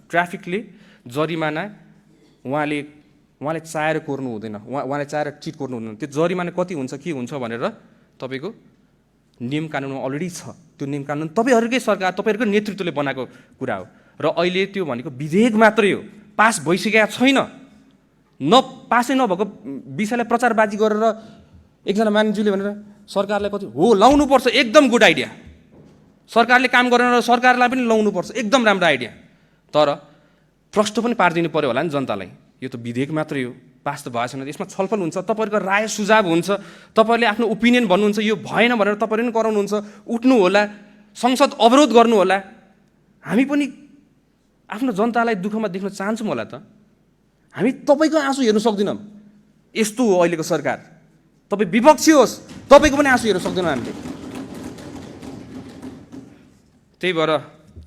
ट्राफिकले जरिमाना उहाँले चाहेर कोर्नु हुँदैन, उहाँले चाहेर चिट कोर्नु हुँदैन। त्यो जरिमाना कति हुन्छ के हुन्छ भनेर तपाईँको नियम कानुनमा अलरेडी छ। त्यो नियम कानुन तपाईँहरूकै सरकार, तपाईँहरूकै नेतृत्वले बनाएको कुरा हो। र अहिले त्यो भनेको विधेयक मात्रै हो, पास भइसकेका छैन। पासै नभएको विषयलाई प्रचारबाजी गरेर एकजना मानिसले भनेर सरकारलाई कति हो लाउनुपर्छ, एकदम गुड आइडिया। सरकारले काम गरेन र सरकारलाई पनि लाउनुपर्छ, एकदम राम्रो आइडिया। तर प्रश्न पनि पारिदिनु पर्यो होला नि जनतालाई। यो त विधेयक मात्रै हो, पास त भएको छैन। यसमा छलफल हुन्छ, तपाईँहरूको राय सुझाव हुन्छ, तपाईँहरूले आफ्नो ओपिनियन भन्नुहुन्छ, यो भएन भनेर तपाईँहरूले पनि कराउनुहुन्छ, उठ्नु होला, संसद अवरोध गर्नु होला। हामी पनि आफ्नो जनतालाई दुःखमा देख्न चाहन्छौँ होला त। हामी तपाईँको आँसु हेर्नु सक्दैनौँ। यस्तो हो अहिलेको सरकार। तपाईँ विपक्षी होस्, तपाईँको पनि आँसु हेर्नु सक्दैनौँ हामीले। त्यही भएर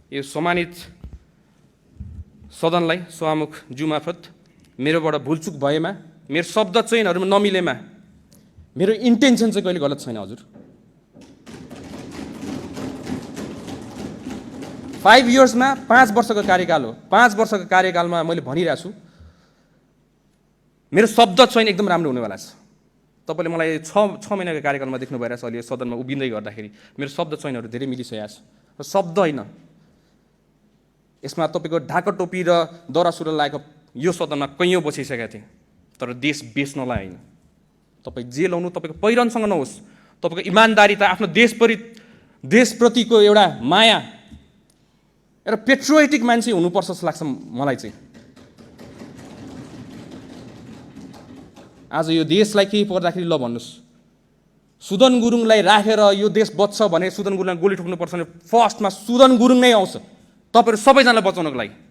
यो सम्मानित सदनलाई सभामुख ज्यू मार्फत मेरोबाट भुलचुक भएमा, मेरो शब्द चयनहरूमा नमिलेमा मेरो इन्टेन्सन चाहिँ कहिले गलत छैन हजुर। 5 इयर्समा 5 वर्षको कार्यकाल हो। 5 वर्षको कार्यकालमा मैले भनिरहेको छु, मेरो शब्द चयन एकदम राम्रो हुनेवाला छ। तपाईँले मलाई 6 महिनाको कार्यकालमा देख्नु भइरहेछ अहिले सदनमा उभिँदै गर्दाखेरि मेरो शब्द चयनहरू धेरै मिलिसकेको छ। र शब्द होइन, यसमा तपाईँको ढाका टोपी र दौरा सुरुवाल लागेको यो सदनमा कैयौँ बसिसकेका थिएँ। तर देश बेच्नलाई होइन। तपाईँ जे लाउनु तपाईँको पहिरनसँग नहोस्, तपाईँको इमान्दारिता, आफ्नो देशप्रतिको एउटा माया, एउटा पेट्रियोटिक मान्छे हुनुपर्छ जस्तो लाग्छ मलाई चाहिँ। आज यो देशलाई केही पर्दाखेरि ल भन्नुहोस्, सुदन गुरुङलाई राखेर यो देश बच्छ भने सुदन गुरुङलाई गोली ठोक्नुपर्छ भने फर्स्टमा सुदन गुरुङ नै आउँछ तपाईँहरू सबैजनालाई बचाउनको लागि।